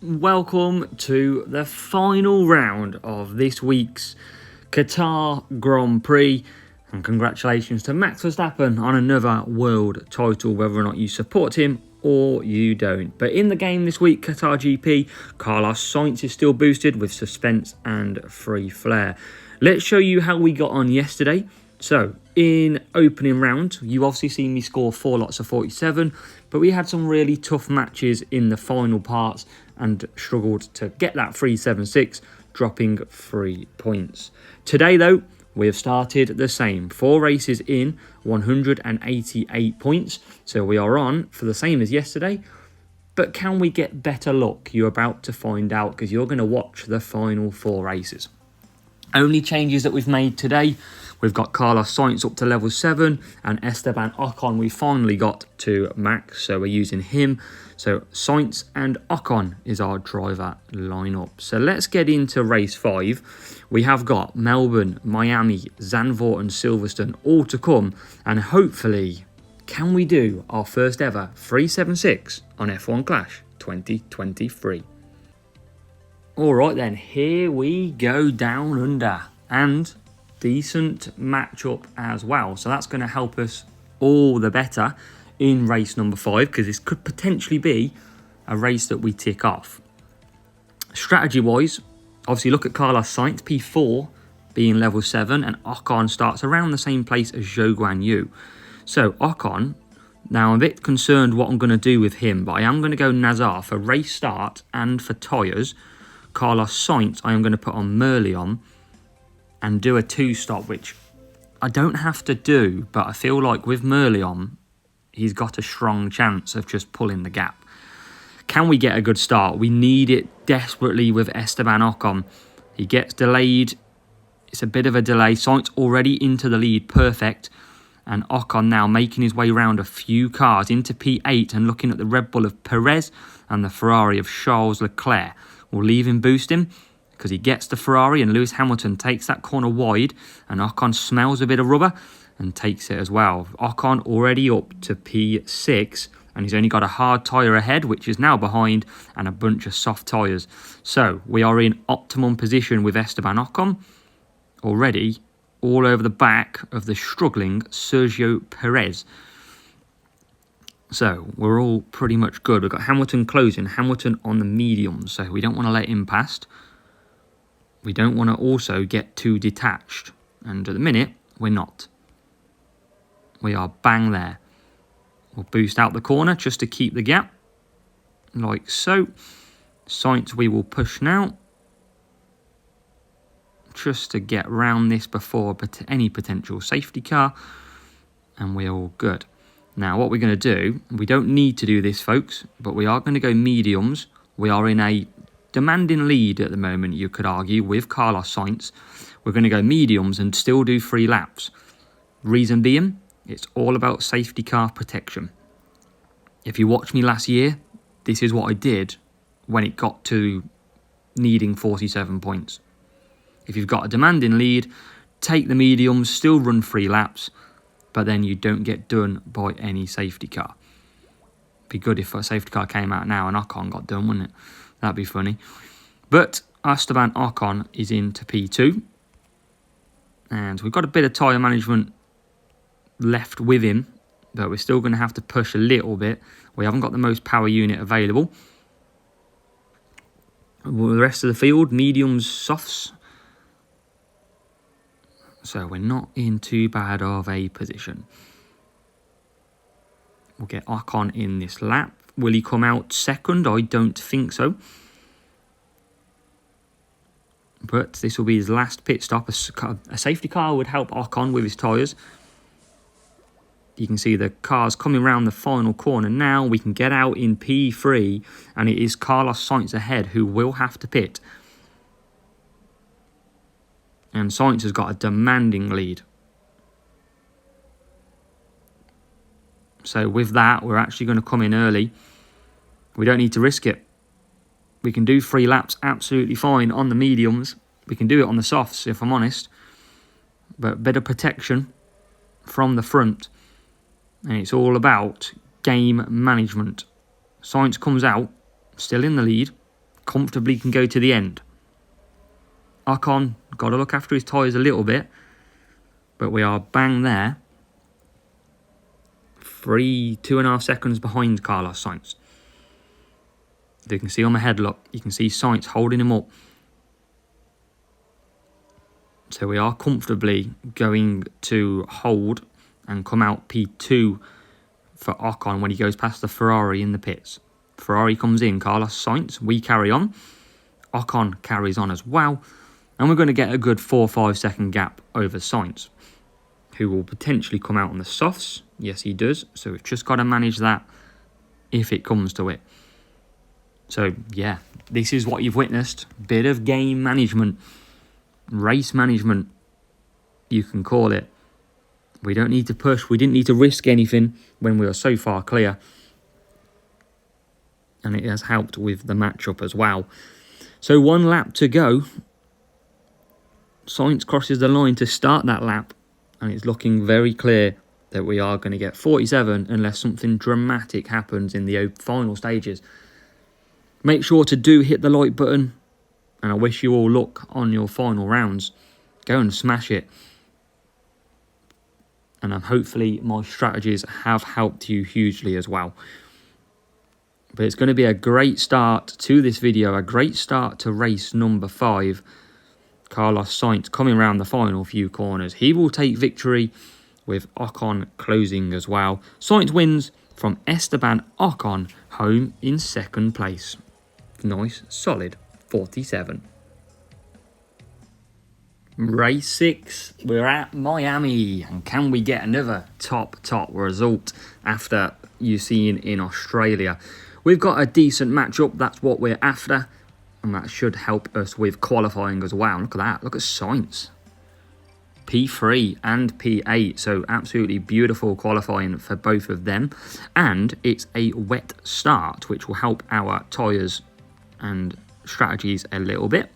welcome to the final round of this week's Qatar Grand Prix, and congratulations to Max Verstappen on another world title, whether or not you support him or you don't. But in the game this week, Qatar GP, Carlos Sainz is still boosted with suspense and free flair. Let's show you how we got on yesterday. So, in opening round, you obviously seen me score 4 lots of 47, but we had some really tough matches in the final parts and struggled to get that 376, dropping 3 points. Today, though, we have started the same. 4 races in, 188 points. So we are on for the same as yesterday. But can we get better luck? You're about to find out because you're going to watch the final 4 races. Only changes that we've made today. We've got Carlos Sainz up to level 7 and Esteban Ocon we finally got to max. So we're using him. So Sainz and Ocon is our driver lineup. So let's get into race 5. We have got Melbourne, Miami, Zandvoort and Silverstone all to come. And hopefully, can we do our first ever 376 on F1 Clash 2023? Alright then, here we go down under. And decent matchup as well. So that's going to help us all the better in race number 5, because this could potentially be a race that we tick off. Strategy-wise, obviously look at Carlos Sainz, P4 being level 7, and Ocon starts around the same place as Zhou Guan Yu. So Ocon, now I'm a bit concerned what I'm going to do with him, but I am going to go Nazar for race start and for tyres. Carlos Sainz I am going to put on Merlion and do a 2-stop, which I don't have to do, but I feel like with Merlion, he's got a strong chance of just pulling the gap. Can we get a good start? We need it desperately with Esteban Ocon. He gets delayed. It's a bit of a delay. Sainz already into the lead, perfect. And Ocon now making his way around a few cars into P8 and looking at the Red Bull of Perez and the Ferrari of Charles Leclerc. We'll leave him boosting because he gets the Ferrari and Lewis Hamilton takes that corner wide and Ocon smells a bit of rubber and takes it as well. Ocon already up to P6 and he's only got a hard tyre ahead, which is now behind, and a bunch of soft tyres. So we are in optimum position with Esteban Ocon already all over the back of the struggling Sergio Perez. So we're all pretty much good. We've got Hamilton closing, Hamilton on the mediums, so we don't want to let him past. We don't want to also get too detached, and at the minute, we're not. We are bang there. We'll boost out the corner just to keep the gap, like so. Sainz we will push now, just to get round this before any potential safety car, and we're all good. Now what we're going to do, we don't need to do this folks, but we are going to go mediums. We are in a demanding lead at the moment, you could argue, with Carlos Sainz. We're going to go mediums and still do 3 laps. Reason being, it's all about safety car protection. If you watched me last year, this is what I did when it got to needing 47 points. If you've got a demanding lead, take the mediums, still run 3 laps, but then you don't get done by any safety car. Be good if a safety car came out now and Ocon got done, wouldn't it? That'd be funny. But Esteban Ocon is into P2. And we've got a bit of tyre management left with him, but we're still going to have to push a little bit. We haven't got the most power unit available. The rest of the field, mediums, softs. So we're not in too bad of a position. We'll get Ocon in this lap. Will he come out second? I don't think so. But this will be his last pit stop. A safety car would help Ocon with his tyres. You can see the cars coming around the final corner now. We can get out in P3, and it is Carlos Sainz ahead who will have to pit. And Sainz has got a demanding lead. So with that, we're actually going to come in early. We don't need to risk it. We can do 3 laps absolutely fine on the mediums. We can do it on the softs, if I'm honest. But a bit of protection from the front. And it's all about game management. Sainz comes out, still in the lead. comfortably can go to the end. Ocon got to look after his tyres a little bit, but we are bang there. 2.5 seconds behind Carlos Sainz. You can see on the headlock, you can see Sainz holding him up. So we are comfortably going to hold and come out P2 for Ocon when he goes past the Ferrari in the pits. Ferrari comes in, Carlos Sainz, we carry on. Ocon carries on as well. And we're going to get a good 4 or 5 second gap over Sainz, who will potentially come out on the softs. Yes, he does. So we've just got to manage that if it comes to it. So, yeah, this is what you've witnessed. Bit of game management, race management, you can call it. We don't need to push. We didn't need to risk anything when we were so far clear. And it has helped with the matchup as well. So 1 lap to go. Sainz crosses the line to start that lap. And it's looking very clear that we are going to get 47 unless something dramatic happens in the final stages. Make sure to hit the like button. And I wish you all luck on your final rounds. Go and smash it. And hopefully my strategies have helped you hugely as well. But it's going to be a great start to this video. A great start to race number 5. Carlos Sainz coming around the final few corners. He will take victory with Ocon closing as well. Sainz wins from Esteban Ocon home in 2nd place. Nice, solid 47. Race 6, we're at Miami, and can we get another top result after you seen in Australia? We've got a decent matchup, that's what we're after, and that should help us with qualifying as well. Look at that, look at Sainz. P3 and P8, so absolutely beautiful qualifying for both of them, and it's a wet start, which will help our tyres and strategies a little bit.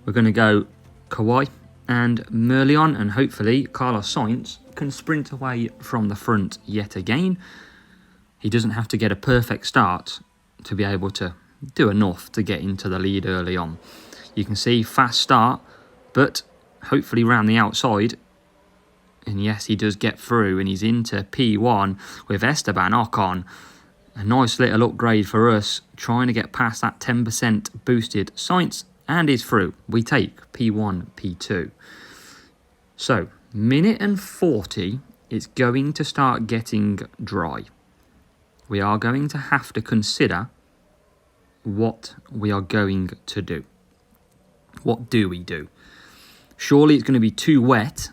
We're going to go Kawhi and Merlion, and hopefully Carlos Sainz can sprint away from the front yet again. He doesn't have to get a perfect start to be able to do enough to get into the lead early on. You can see fast start, but hopefully round the outside. And yes, he does get through, and he's into P1 with Esteban Ocon. A nice little upgrade for us, trying to get past that 10% boosted Sainz, and is through. We take P1, P2. So, minute and 40, it's going to start getting dry. We are going to have to consider what we are going to do. What do we do? Surely it's going to be too wet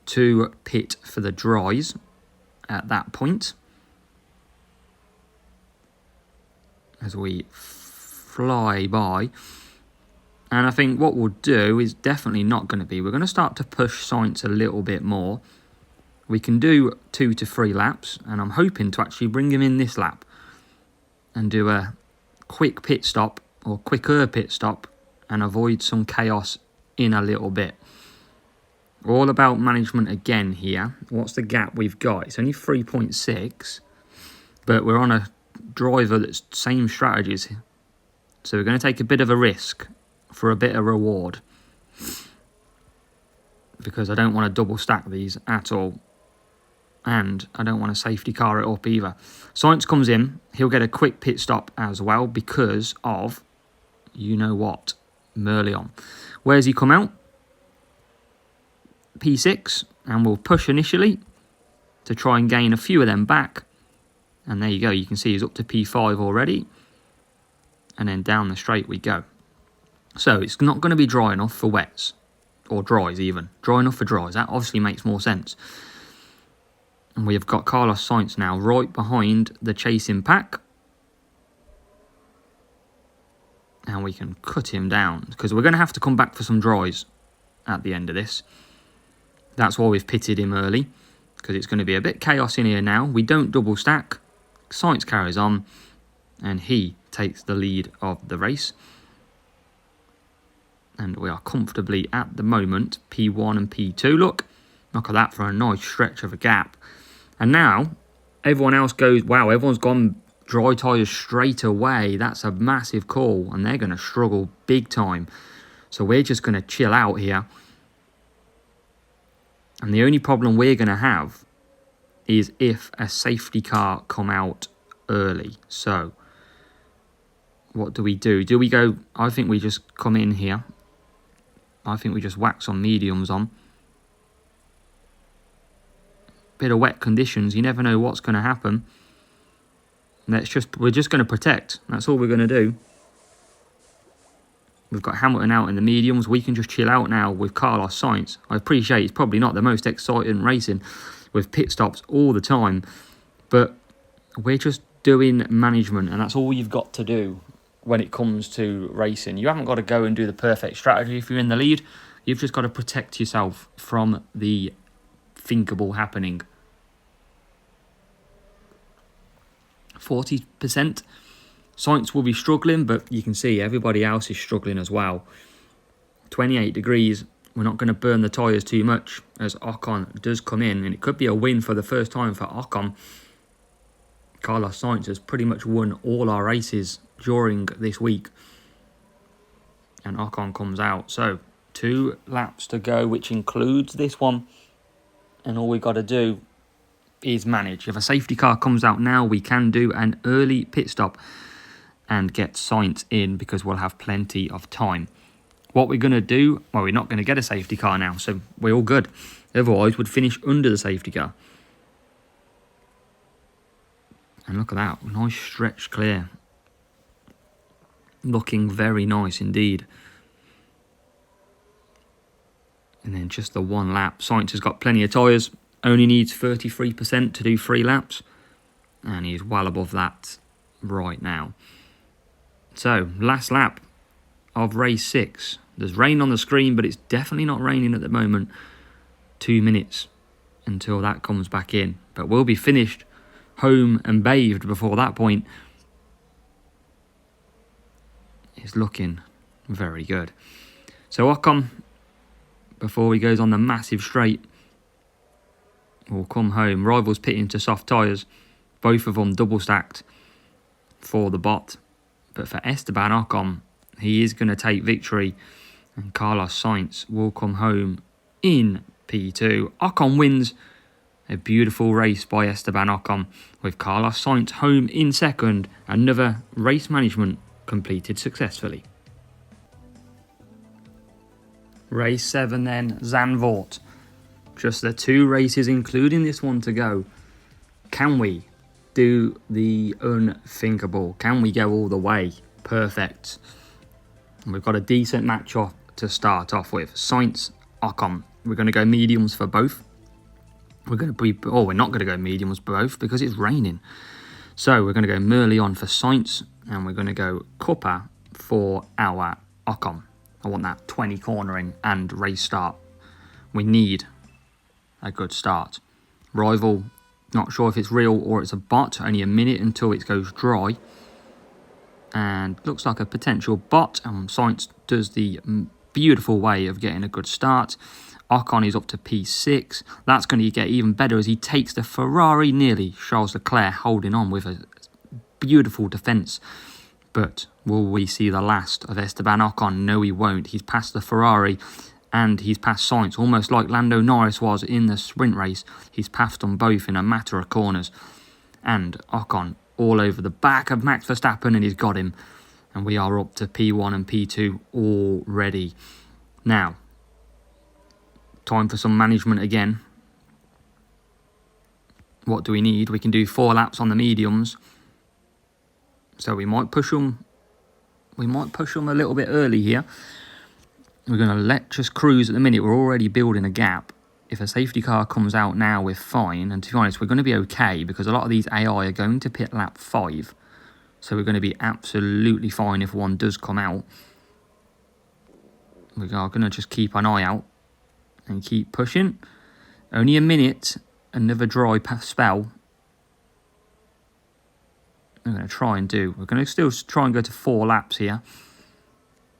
to pit for the dries at that point. As we fly by. And I think what we'll do is definitely not going to be. We're going to start to push Sainz a little bit more. We can do 2 to 3 laps. And I'm hoping to actually bring him in this lap. And do a quick pit stop. Or quicker pit stop. And avoid some chaos in a little bit. All about management again here. What's the gap we've got? It's only 3.6. But we're on a driver that's same strategies. So we're going to take a bit of a risk for a bit of reward, because I don't want to double stack these at all, and I don't want to safety car it up either. Sainz comes in, he'll get a quick pit stop as well because of, you know what, Merlion. Where's he come out? P6, and we'll push initially to try and gain a few of them back. And there you go, you can see he's up to P5 already. And then down the straight we go. So it's not going to be dry enough for wets. Or dries even. Dry enough for dries. That obviously makes more sense. And we have got Carlos Sainz now right behind the chasing pack. And we can cut him down. Because we're going to have to come back for some dries at the end of this. That's why we've pitted him early. Because it's going to be a bit chaos in here now. We don't double stack. Sainz carries on. And he takes the lead of the race. And we are comfortably at the moment P1 and P2. Look at that for a nice stretch of a gap. And now everyone else goes, wow, everyone's gone dry tyres straight away, that's a massive call, and they're going to struggle big time. So we're just going to chill out here. And the only problem we're going to have is if a safety car come out early. So what do? Do we go? I think we just come in here. I think we just whack some mediums on. Bit of wet conditions. You never know what's going to happen. We're just going to protect. That's all we're going to do. We've got Hamilton out in the mediums. We can just chill out now with Carlos Sainz. I appreciate it's probably not the most exciting racing with pit stops all the time, but we're just doing management, and that's all you've got to do when it comes to racing. You haven't got to go and do the perfect strategy if you're in the lead. You've just got to protect yourself from the thinkable happening. 40%. Sainz will be struggling, but you can see everybody else is struggling as well. 28 degrees. We're not going to burn the tyres too much as Ocon does come in, and it could be a win for the first time for Ocon. Carlos Sainz has pretty much won all our races during this week, and Ocon comes out. So 2 laps to go, which includes this one, and all we got to do is manage. If a safety car comes out now, we can do an early pit stop and get Sainz in because we'll have plenty of time. What we're going to do, well, we're not going to get a safety car now, so we're all good. Otherwise, we'd finish under the safety car. And look at that, nice stretch clear. Looking very nice indeed. And then just the 1 lap. Sainz has got plenty of tyres, only needs 33% to do 3 laps. And he's well above that right now. So, last lap of race 6. There's rain on the screen, but it's definitely not raining at the moment. 2 minutes until that comes back in. But we'll be finished home and bathed before that point. It's looking very good. So Ocon, before he goes on the massive straight, will come home. Rivals pitting to soft tyres. Both of them double stacked for the bot. But for Esteban Ocon, he is going to take victory, and Carlos Sainz will come home in P2. Ocon wins. A beautiful race by Esteban Ocon, with Carlos Sainz home in second. Another race management completed successfully. Race 7 then, Zandvoort. Just the 2 races, including this one, to go. Can we do the unthinkable? Can we go all the way? Perfect. We've got a decent match-off to start off with. Sainz, Ocon. We're going to go mediums for both. We're not going to go mediums for both because it's raining. So we're going to go Merlion for Sainz, and we're going to go Cuppa for our Ocon. I want that 20 cornering and race start. We need a good start. Rival, not sure if it's real or it's a bot. Only a minute until it goes dry. And looks like a potential bot. And Sainz does the beautiful way of getting a good start. Ocon is up to P6. That's going to get even better as he takes the Ferrari nearly. Charles Leclerc holding on with a beautiful defence. But will we see the last of Esteban Ocon? No, he won't. He's passed the Ferrari and he's passed Sainz, almost like Lando Norris was in the sprint race. He's passed them both in a matter of corners. And Ocon all over the back of Max Verstappen, and he's got him. And we are up to P1 and P2 already. Now, time for some management again. What do we need? We can do 4 laps on the mediums. So we might push them. We might push them a little bit early here. We're going to just cruise at the minute. We're already building a gap. If a safety car comes out now, we're fine. And to be honest, we're going to be okay because a lot of these AI are going to pit lap 5. So we're going to be absolutely fine if one does come out. We are going to just keep an eye out and keep pushing. Only a minute, another dry spell. We're going to try and do. We're going to still try and go to 4 laps here.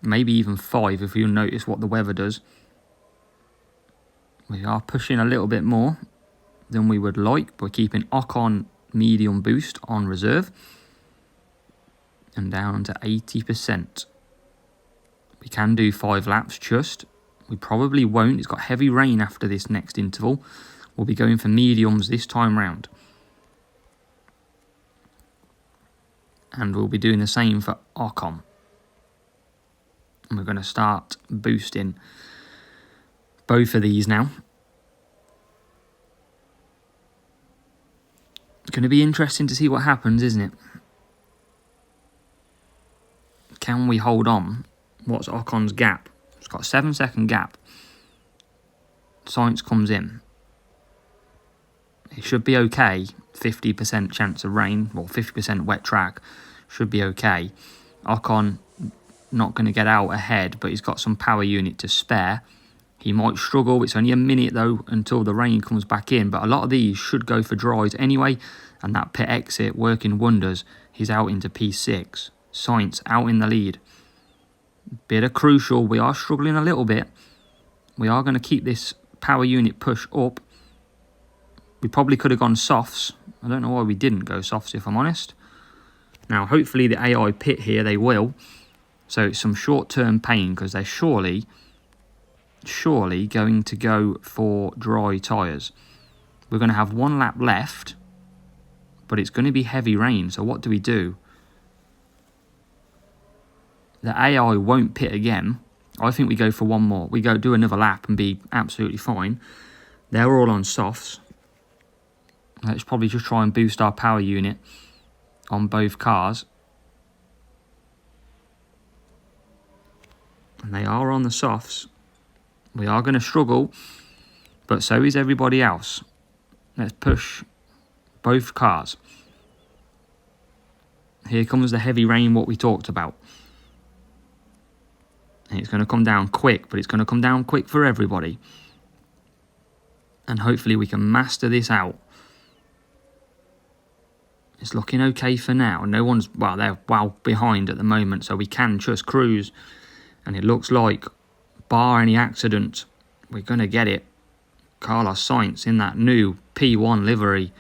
Maybe even 5 if you notice what the weather does. We are pushing a little bit more than we would like. We're keeping Ocon medium boost on reserve. and down to 80%. We can do 5 laps just. We probably won't. It's got heavy rain after this next interval. We'll be going for mediums this time round. And we'll be doing the same for Ocon. And we're going to start boosting both of these now. It's going to be interesting to see what happens, isn't it? Can we hold on? What's Ocon's gap? It's got a 7-second gap. Sainz comes in. It should be okay. 50% chance of rain, or 50% wet track. Should be okay. Ocon not going to get out ahead, but he's got some power unit to spare. He might struggle. It's only a minute though until the rain comes back in, but a lot of these should go for dries anyway, and that pit exit working wonders. He's out into P6. Sainz out in the lead. Bit of crucial. We are struggling a little bit. We are going to keep this power unit push up. We probably could have gone softs. I don't know why we didn't go softs, if I'm honest. Now, hopefully the AI pit here, they will. So it's some short-term pain because they're surely going to go for dry tyres. We're going to have 1 lap left, but it's going to be heavy rain. So what do we do? The AI won't pit again. I think we go for 1 more. We go do another lap and be absolutely fine. They're all on softs. Let's probably just try and boost our power unit on both cars. And they are on the softs. We are going to struggle, but so is everybody else. Let's push both cars. Here comes the heavy rain, what we talked about. And it's going to come down quick, but it's going to come down quick for everybody. And hopefully we can master this out. It's looking okay for now. No one's, well, they're well behind at the moment, so we can just cruise. And it looks like, bar any accident, we're going to get it. Carlos Sainz in that new P1 livery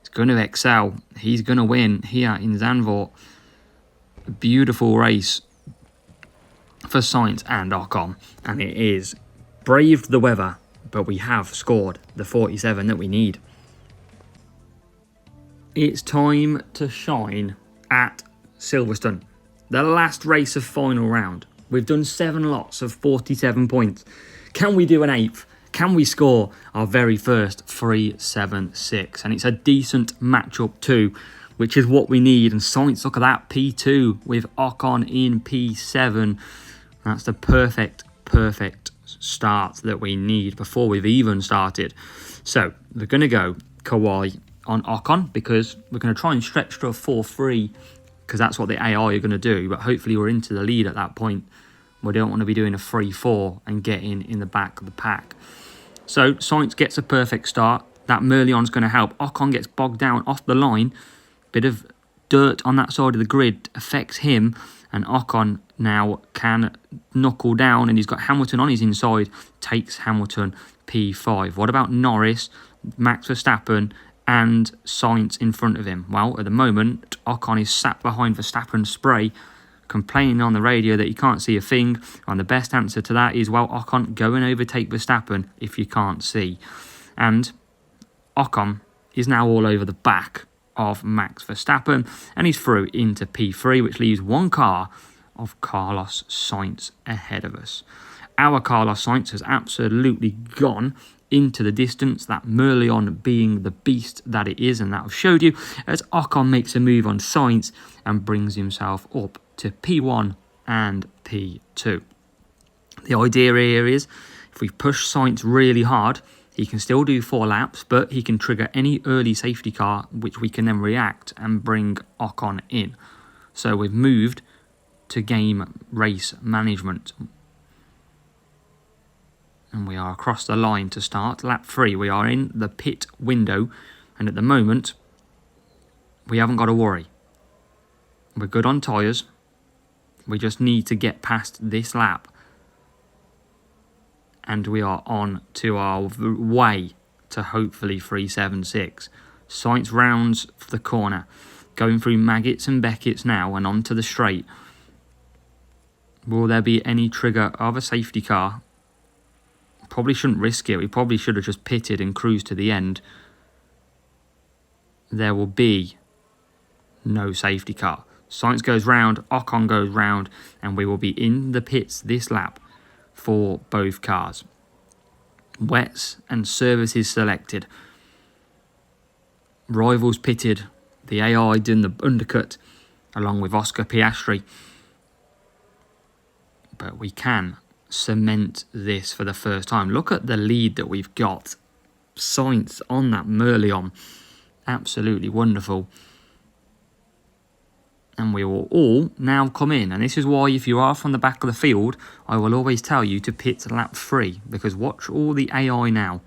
is going to excel. He's going to win here in Zandvoort. A beautiful race for Sainz and Ocon. And it is braved the weather, but we have scored the 47 that we need. It's time to shine at Silverstone. The last race of final round. We've done 7 lots of 47 points. Can we do an 8th? Can we score our very first 376? And it's a decent matchup too, which is what we need. And Sainz, look at that, P2 with Ocon in P7. That's the perfect start that we need before we've even started. So we're going to go Kawhi on Ocon because we're going to try and stretch to a 4-3 because that's what the AI are going to do. But hopefully we're into the lead at that point. We don't want to be doing a 3-4 and getting in the back of the pack. So Sainz gets a perfect start. That Merlion's going to help. Ocon gets bogged down off the line. Bit of dirt on that side of the grid affects him. And Ocon now can knuckle down. And he's got Hamilton on his inside. Takes Hamilton P5. What about Norris, Max Verstappen and Sainz in front of him? Well, at the moment, Ocon is sat behind Verstappen's spray, complaining on the radio that he can't see a thing. And the best answer to that is, well, Ocon, go and overtake Verstappen if you can't see. And Ocon is now all over the back of Max Verstappen, and he's through into P3, which leaves 1 car of Carlos Sainz ahead of us. Our Carlos Sainz has absolutely gone into the distance, that Merlion being the beast that it is, and that I've showed you, as Ocon makes a move on Sainz and brings himself up to P1 and P2. The idea here is, if we push Sainz really hard, he can still do 4 laps, but he can trigger any early safety car, which we can then react and bring Ocon in. So we've moved to game race management. And we are across the line to start. Lap 3, we are in the pit window. And at the moment, we haven't got to worry. We're good on tyres. We just need to get past this lap. And we are on to our way to hopefully 376. Sainz rounds the corner. going through Maggots and Beckett's now and onto the straight. Will there be any trigger of a safety car? Probably shouldn't risk it. We probably should have just pitted and cruised to the end. There will be no safety car. Sainz goes round, Ocon goes round, and we will be in the pits this lap for both cars. Wets and services selected. Rivals pitted. The AI doing the undercut along with Oscar Piastri. But we can cement this for the first time. Look at the lead that we've got. Sainz on that Merlion. Absolutely wonderful. And we will all now come in. And this is why if you are from the back of the field, I will always tell you to pit lap 3. Because watch all the AI now.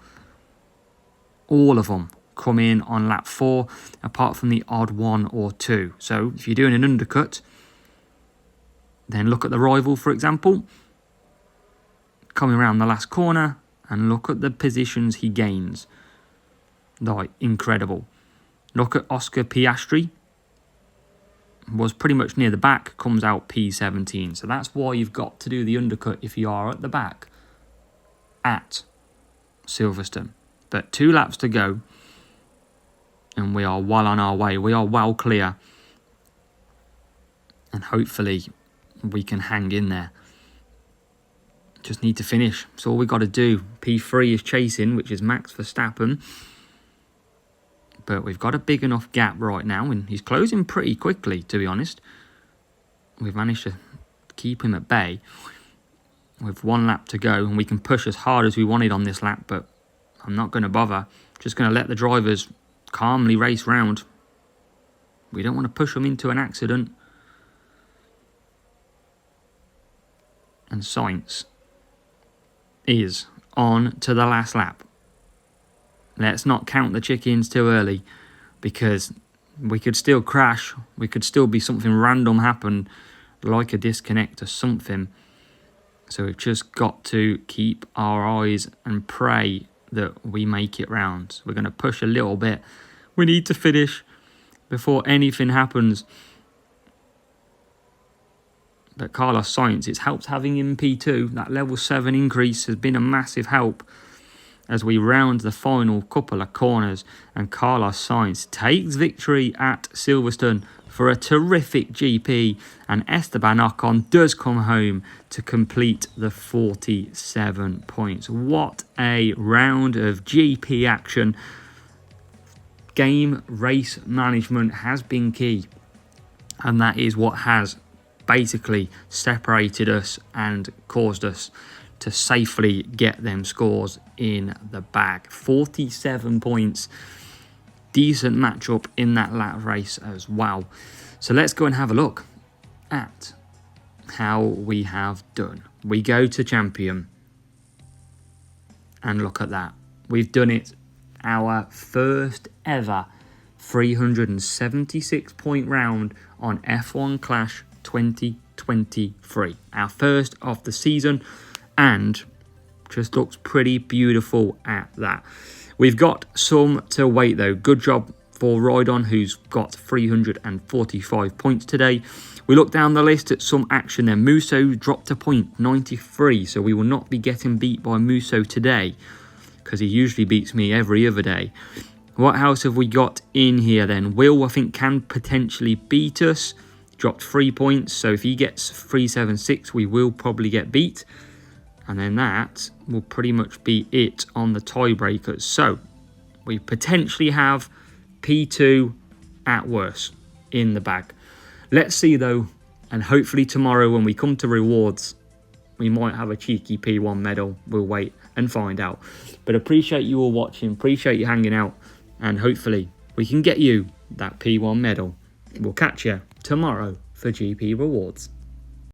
All of them come in on lap 4, apart from the odd 1 or 2. So if you're doing an undercut, then look at the rival, for example. Coming around the last corner, and look at the positions he gains. Like, incredible. Look at Oscar Piastri. Was pretty much near the back, comes out P17. So that's why you've got to do the undercut if you are at the back at Silverstone. But 2 laps to go, and we are well on our way. We are well clear, and hopefully we can hang in there. Just need to finish. That's all we got to do. P3 is chasing, which is Max Verstappen. But we've got a big enough gap right now, and he's closing pretty quickly, to be honest. We've managed to keep him at bay with 1 lap to go, and we can push as hard as we wanted on this lap, but I'm not going to bother. Just going to let the drivers calmly race round. We don't want to push them into an accident. And Sainz is on to the last lap. Let's not count the chickens too early, because we could still crash. We could still be something random happen, like a disconnect or something. So we've just got to keep our eyes and pray that we make it round. We're going to push a little bit. We need to finish before anything happens. But Carlos Sainz, it's helped having him P2. That level 7 increase has been a massive help as we round the final couple of corners, and Carlos Sainz takes victory at Silverstone for a terrific GP, and Esteban Ocon does come home to complete the 47 points. What a round of GP action. Game race management has been key, and that is what has basically separated us and caused us to safely get them scores in the bag. 47 points. Decent matchup in that lap race as well. So let's go and have a look at how we have done. We go to champion. And look at that. We've done it. Our first ever 376 point round on F1 Clash 2023. Our first of the season. And just looks pretty beautiful at that. We've got some to wait though. Good job for Rydon, who's got 345 points today. We look down the list at some action there. Musso dropped a point, 93. So we will not be getting beat by Musso today, because he usually beats me every other day. What else have we got in here then? Will, I think, can potentially beat us. Dropped 3 points. So if he gets 376, we will probably get beat. And then that will pretty much be it on the tiebreakers. So we potentially have P2 at worst in the bag. Let's see though, and hopefully tomorrow when we come to rewards, we might have a cheeky P1 medal. We'll wait and find out. But appreciate you all watching, appreciate you hanging out, and hopefully we can get you that P1 medal. We'll catch you tomorrow for GP rewards.